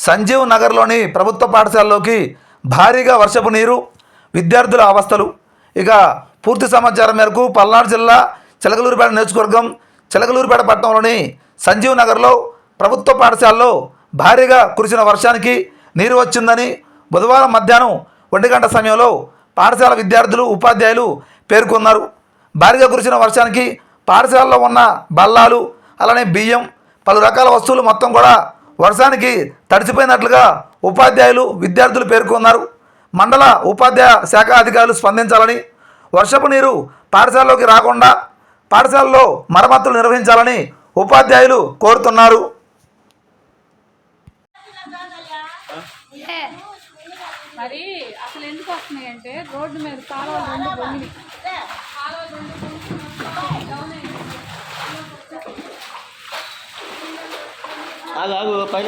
సంజీవ్ నగర్లోని ప్రభుత్వ పాఠశాలలోకి భారీగా వర్షపు నీరు, విద్యార్థుల అవస్థలు. ఇక పూర్తి సమాచారం మేరకు పల్నాడు జిల్లా చిలకలూరిపేట నియోజకవర్గం చిలకలూరిపేట పట్టణంలోని సంజీవ్ నగర్లో ప్రభుత్వ పాఠశాలలో భారీగా కురిసిన వర్షానికి నీరు వచ్చిందని బుధవారం మధ్యాహ్నం 1 గంట సమయంలో పాఠశాల విద్యార్థులు, ఉపాధ్యాయులు పేర్కొన్నారు. భారీగా కురిసిన వర్షానికి పాఠశాలలో ఉన్న బల్లాలు, అలానే బియ్యం, పలు రకాల వస్తువులు మొత్తం కూడా వర్షానికి తడిసిపోయినట్లుగా ఉపాధ్యాయులు, విద్యార్థులు పేర్కొన్నారు. మండల ఉపాధ్యాయ శాఖ అధికారులు స్పందించాలని, వర్షపు నీరు పాఠశాలలోకి రాకుండా పాఠశాలలో మరమ్మతులు నిర్వహించాలని ఉపాధ్యాయులు కోరుతున్నారు. మరి అసలు ఎందుకు వస్తున్నాయి అంటే రోడ్డు మీద కాలువలు రెండు పొంగి పైన